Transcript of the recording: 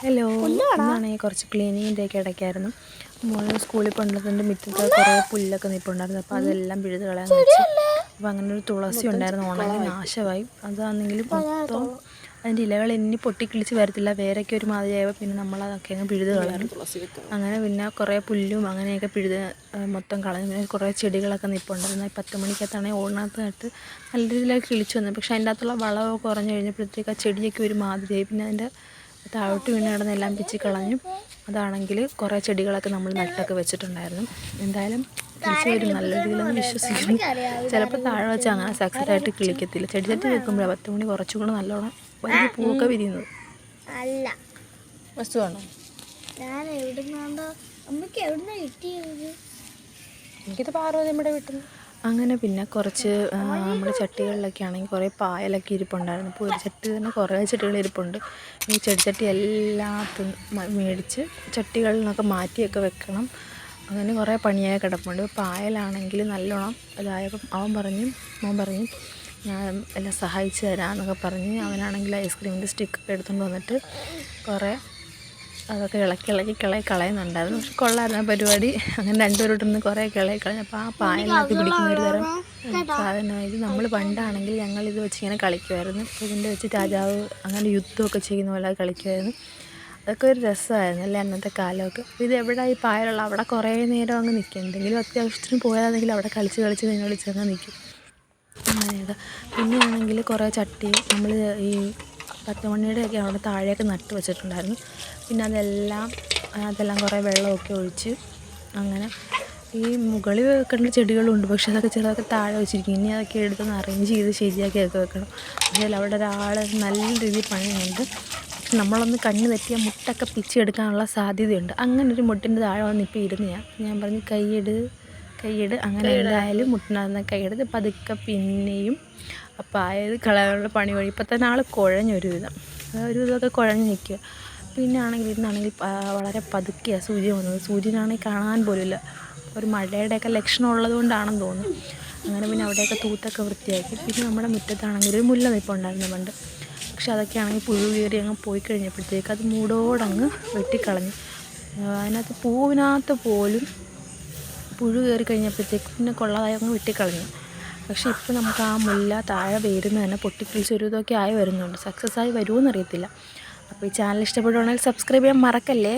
Hello, ഇന്നാണെങ്കിൽ കുറച്ച് ക്ലീനിങ്ങിൻ്റെയൊക്കെ ഇടയ്ക്കായിരുന്നു. മോള് സ്കൂളിൽ കൊണ്ടുവന്നതിൻ്റെ മുറ്റത്ത് കുറേ പുല്ലൊക്കെ നിൽപ്പുണ്ടായിരുന്നു. അപ്പോൾ അതെല്ലാം പിഴുത് കളയാൻ വെച്ചു. അപ്പോൾ അങ്ങനെ ഒരു തുളസി ഉണ്ടായിരുന്നു, ഉണങ്ങി നാശമായി. അതാണെങ്കിൽ മൊത്തം അതിൻ്റെ ഇലകൾ ഇനി പൊട്ടിക്കിളിച്ച് വരത്തില്ല, വേരൊക്കെ ഒരു മാതിരിയായപ്പോൾ പിന്നെ നമ്മളതൊക്കെ അങ്ങ് പിഴുത് കളഞ്ഞു. അങ്ങനെ പിന്നെ കുറേ പുല്ലും അങ്ങനെയൊക്കെ പിഴുത് മൊത്തം കളഞ്ഞു. പിന്നെ കുറേ ചെടികളൊക്കെ നിൽപ്പുണ്ടായിരുന്നു. 10 മണിക്കകത്താണെങ്കിൽ ഓടിനകത്ത് നട്ട് നല്ല രീതിയിലൊക്കെ കിളിച്ച് വന്നു. പക്ഷേ അതിൻ്റെ അകത്തുള്ള വളമൊക്കെ കുറഞ്ഞു കഴിഞ്ഞപ്പോഴത്തേക്ക് ആ ചെടിയൊക്കെ ഒരു മാതിരിയായി. പിന്നെ അതിൻ്റെ താഴോട്ട് വീണ് കിടന്നെല്ലാം പിച്ചി കളഞ്ഞു. അതാണെങ്കിൽ കുറേ ചെടികളൊക്കെ നമ്മൾ നട്ടൊക്കെ വെച്ചിട്ടുണ്ടായിരുന്നു. എന്തായാലും തിരിച്ച് വരും നല്ല രീതിയിലൊന്ന് വിശ്വസിക്കുന്നു. ചിലപ്പോൾ താഴെ വെച്ച് അങ്ങനെ സക്സസ് ആയിട്ട് കിളിക്കത്തില്ല. ചെടി വെക്കുമ്പോഴാണ് 10 മണി കുറച്ചുകൂടെ നല്ലോണം വലിയ പൂവൊക്കെ വിരിയുന്നത്. അല്ല വസ്തുവാണോ? എനിക്കിത് പാർവതിയുടെ വീട്ടിൽ. അങ്ങനെ പിന്നെ കുറച്ച് നമ്മുടെ ചട്ടികളിലൊക്കെ ആണെങ്കിൽ കുറേ പായലൊക്കെ ഇരിപ്പുണ്ടായിരുന്നു. അപ്പോൾ ഒരു ചട്ടി തന്നെ കുറേ ചെടികൾ ഇരിപ്പുണ്ട്. ഈ ചെടിച്ചട്ടി എല്ലാത്തും മേടിച്ച് ചട്ടികളിൽ നിന്നൊക്കെ മാറ്റിയൊക്കെ വെക്കണം. അങ്ങനെ കുറേ പണിയായി കിടപ്പുണ്ട്. പായലാണെങ്കിൽ നല്ലോണം ഇതായപ്പം മോൻ പറഞ്ഞു ഞാൻ എല്ലാം സഹായിച്ചു തരാമെന്നൊക്കെ പറഞ്ഞ് അവനാണെങ്കിൽ ഐസ്ക്രീമിൻ്റെ സ്റ്റിക്കൊക്കെ എടുത്തുകൊണ്ട് വന്നിട്ട് കുറേ അതൊക്കെ ഇളക്കി കളയുന്നുണ്ടായിരുന്നു. പക്ഷെ കൊള്ളായിരുന്നു ആ പരിപാടി. അങ്ങനെ രണ്ടുപേരോട്ടൊന്ന് കുറേ കളഞ്ഞു. അപ്പോൾ ആ പായലിനകത്ത് പിടിക്കുന്ന ഒരു തരം സാധനമായത്. നമ്മൾ പണ്ടാണെങ്കിൽ ഞങ്ങളിത് വെച്ച് ഇങ്ങനെ കളിക്കുമായിരുന്നു. ഇതിൻ്റെ വെച്ച് രാജാവ് അങ്ങനെ യുദ്ധമൊക്കെ ചെയ്യുന്ന പോലെ കളിക്കുമായിരുന്നു. അതൊക്കെ ഒരു രസമായിരുന്നു അല്ലേ അന്നത്തെ കാലമൊക്കെ. അപ്പോൾ ഇത് എവിടെ ഈ പായലുള്ള അവിടെ കുറേ നേരം അങ്ങ് നിൽക്കും. എന്തെങ്കിലും അത്യാവശ്യത്തിന് പോയാണെങ്കിൽ അവിടെ കളിച്ച് അങ്ങ് നിൽക്കും. അങ്ങനെയൊക്കെ. പിന്നെയാണെങ്കിൽ കുറേ ചട്ടി നമ്മൾ ഈ 10 മണിയുടെയൊക്കെ അവിടെ താഴെയൊക്കെ നട്ട് വെച്ചിട്ടുണ്ടായിരുന്നു. പിന്നെ അതെല്ലാം കുറേ വെള്ളമൊക്കെ ഒഴിച്ച് അങ്ങനെ ഈ മുകളിൽ വെക്കേണ്ട ചെടികളുണ്ട്. പക്ഷേ അതൊക്കെ ചിലതൊക്കെ താഴെ വെച്ചിരിക്കും. ഇനി അതൊക്കെ എടുത്തൊന്ന് അറേഞ്ച് ചെയ്ത് ശരിയാക്കിയൊക്കെ വെക്കണം. അതിൽ അവിടെ ഒരാൾ നല്ല രീതിയിൽ പണിയുന്നുണ്ട്. പക്ഷെ നമ്മളൊന്ന് കണ്ണ് തെറ്റിയാൽ മുട്ടൊക്കെ പിച്ചെടുക്കാനുള്ള സാധ്യതയുണ്ട്. അങ്ങനെ ഒരു മുട്ടിൻ്റെ താഴെ വന്ന് ഇപ്പോൾ ഇരുന്ന് ഞാൻ പറഞ്ഞു കൈയിട്. അങ്ങനെ എന്തായാലും മുട്ടിനകത്ത് കൈയെടുത്ത് പതുക്കെ പിന്നെയും അപ്പോൾ ആയത് കളയാനുള്ള പണി വഴി. ഇപ്പം തന്നെ ആൾ കുഴഞ്ഞൊരു വിധമൊക്കെ കുഴഞ്ഞ് നിൽക്കുക. പിന്നെ ഇന്നാണെങ്കിൽ വളരെ പതുക്കെയാണ് സൂര്യൻ വന്നത്. സൂര്യനാണെങ്കിൽ കാണാൻ പോലുമില്ല. ഒരു മഴയുടെയൊക്കെ ലക്ഷണം ഉള്ളത് കൊണ്ടാണെന്ന് തോന്നുന്നു. അങ്ങനെ പിന്നെ അവിടെയൊക്കെ തൂത്തൊക്കെ വൃത്തിയാക്കി. പിന്നെ നമ്മുടെ മുറ്റത്താണെങ്കിൽ ഒരു മുല്ല നിൽപ്പുണ്ടായിരുന്നു പണ്ട്. പക്ഷെ അതൊക്കെ ആണെങ്കിൽ പുഴു കയറി അങ്ങ് പോയി കഴിഞ്ഞപ്പോഴത്തേക്ക് അത് മൂടോടങ്ങ് വെട്ടിക്കളഞ്ഞു. അതിനകത്ത് പൂവിനകത്ത് പോലും പുഴു കയറി കഴിഞ്ഞപ്പോഴത്തേക്ക് പിന്നെ കൊള്ളാതായി അങ്ങ് വെട്ടിക്കളഞ്ഞു. പക്ഷേ ഇപ്പോൾ നമുക്ക് ആ മുല്ല താഴെ വേരുന്ന തന്നെ പൊട്ടിക്കിളിച്ച് ഒരു ഇതൊക്കെ ആയി വരുന്നുണ്ട്. സക്സസ് ആയി വരുമോ എന്നറിയത്തില്ല. അപ്പോൾ ഈ ചാനൽ ഇഷ്ടപ്പെടുവാണെങ്കിൽ സബ്സ്ക്രൈബ് ചെയ്യാൻ മറക്കല്ലേ.